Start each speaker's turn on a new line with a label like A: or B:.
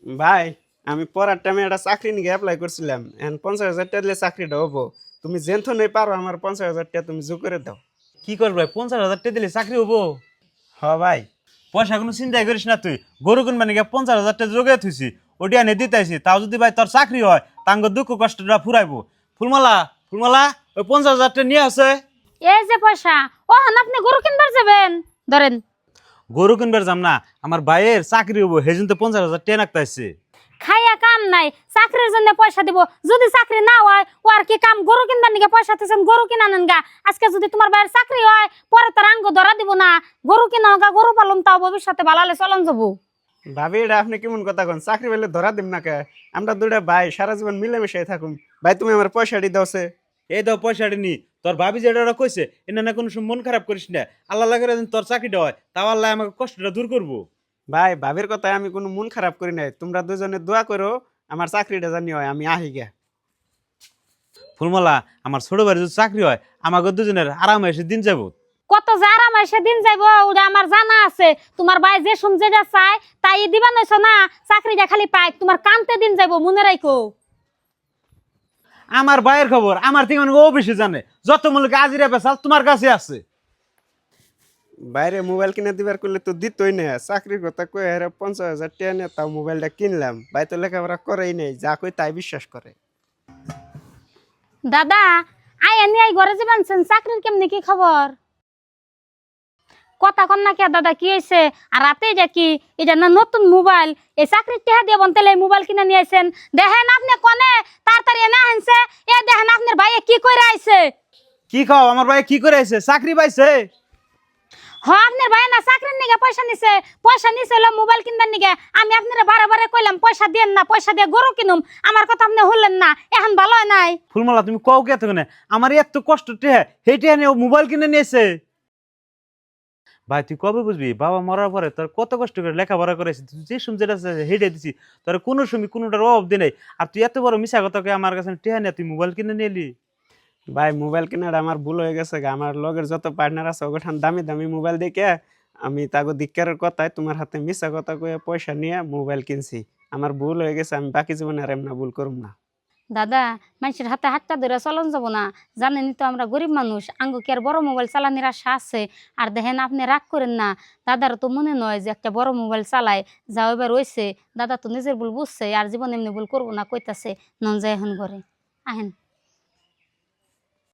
A: ভাই আমি পড়ার টাইমে একটা চাকরি নিয়ে অ্যাপ্লাই করছিলাম এখন 50,000 টাকা দিলে চাকরিটা হবো। তুমি যেন নেই পারো আমার 50,000 টাকা তুমি যোগ করে দাও।
B: কি করবি ভাই? 50,000 টাকা দিলে চাকরি হবো?
A: হ ভাই।
B: পয়সা কোনো চিন্তাই করিস না তুই। গরু কিনবা নাকি 50,000 টাকা জোগাই থুইছি, ওটি আনে দিতেছি। তাও যদি ভাই তোর চাকরি হয় তাঙ্গ দুঃখ কষ্টটা ফুরাইবো। ফুলমালা, ফুলমালা, ওই 50,000 টাকা নিয়ে আসে।
C: এই যে পয়সা, ও হান আপনি গরু কিনবার যাবেন, ধরেন।
B: গরু কিনবার যাম না, আমার ভাইয়ের চাকরি হবো, হেজুন তো 50,000 টাকা নাকতাইছে।
C: খাইয়া কাম নাই, চাকরির জন্য পয়সা দিব। যদি চাকরি না হয় ও আর কি কাম? গরু কিনবার নিকে পয়সা দিয়েছেন, গরু কিনা নেন গা। আজকে যদি তোমার ভাইয়ের চাকরি হয় পরে তার আঙ্গ ধরা দিব না। গরু কিনা গা, গরু পালন, তাও ভবিষ্যতে ভালালে চলন যাবো।
A: ভাবি এটা আপনি কেমন কথা কন? চাকরি পেলে ধরা দিম না কে? আমরা দুইটা ভাই সারা জীবন মিলেমিশে থাকুম। ভাই তুমি আমার পয়সাটি দাওছে।
B: এই দাও পয়সাটা নি। তোর ভাবি যেটা কইছে এনে না কোনো সময় মন খারাপ করিস না। আল্লাহ লাগে তোর চাকরিটা হয়, তাও আল্লাহ আমাকে কষ্টটা দূর করবো।
A: ভাই ভাবির কথায় আমি কোনো মন খারাপ করি নাই। তোমরা দুজনে দোয়া করো আমার চাকরিটা জানি হয়, আমি আহি গে।
B: ফুলমালা, আমার ছোট ভাইয়ের যদি চাকরি হয় আমাকে দুজনের আরামে এসে দিন যাবো।
C: কত যে আরাম সেদিন যাইবো ওটা আমার জানা আছে। তোমার ভাই যে শুনছে যা চায় তাই দিবা নইছ না। চাকরিটা খালি পাই, তোমার কামতে দিন যাইবো, মনে রাখো।
B: আমার ভাইয়ের খবর আমার থেকে অনেক ও বেশি জানে। যত মূল্য আজিরা বেসাল তোমার কাছে আছে।
A: বাইরে মোবাইল কিনে দিবার করলে তো দিতই না। চাকরির কথা কই হেরে 50,000 টাকা নিয়ে তাও মোবাইলটা কিনলাম। ভাই তো লেখাপড়া করেই নাই, যা কই তাই বিশ্বাস করে।
C: দাদা, আই এনে আই ঘরে যাবেন, চাকরির কেমনি কি খবর? কথা কন না কে দাদা, কি হয়েছে? আর রাতে এটা কি? এটা না নতুন মোবাইল। এই চাকরির টেহা দিয়ে বনতেলে মোবাইল কিনে নিয়ে আইছেন। দেখেন আপনি কনে তাড়াতাড়ি না আনছে। এ দেখেন আপনার ভাইয়ে কি কইরা আইছে।
B: কি খাও? আমার ভাই কি করে আইছে? চাকরি পাইছে।
C: হ্যাঁ, আপনার ভাই না চাকরির নিগে পয়সা নিছে। পয়সা নিছে হলো মোবাইল কিনবার নিগে। আমি আপনারা বারে বারে কইলাম পয়সা দেন না, পয়সা দিয়ে গরু কিনুম। আমার কথা আপনি শুনলেন না। এখন ভালো হয় নাই।
B: ফুলমালা, তুমি কও কে এতক্ষণে? আমার এত কষ্ট টেহা, সেই টেহা নিয়ে মোবাইল কিনে নিয়েছে। ভাই তুই কবে বুঝবি? বাবা মরার পরে তোর কত কষ্ট করে লেখাপড়া করেছি, তুই যে শুন যেটা হেঁটে দিছি, তোর কোনো সময় কোনোটার অভাব দি নাই। আর তুই এত বড় মিশা কথা আমার কাছে টেহা নিয়ে তুই মোবাইল কিনে নিলি।
A: ভাই মোবাইল কেনার আমার ভুল হয়ে গেছে গা। আমার লগের যত পার্টনার আছে ওখান দামি দামি মোবাইল দেখে আমি তাগো ধিক্কারের কথায় তোমার হাতে মিশা কথা কয়ে পয়সা নিয়ে মোবাইল কিনছি। আমার ভুল হয়ে গেছে, আমি বাকি জীবনে আর এমন ভুল করব না।
C: দাদা, মানুষের হাতে হাতটা ধরে চলন যাব না। জানেনই তো আমরা গরিব মানুষ, আঙ্গু কি আর বড় মোবাইল চালানির আশা আছে? আর দেখেন আপনি রাগ করেন না, দাদার তো মনে নয় যে একটা বড় মোবাইল চালায়। যাও এবার রয়েছে, দাদা তো নিজের ভুল বুঝছে, আর জীবন এমনি ভুল করবো না কইতাছে। নন যায় এখন ঘরে আহেন।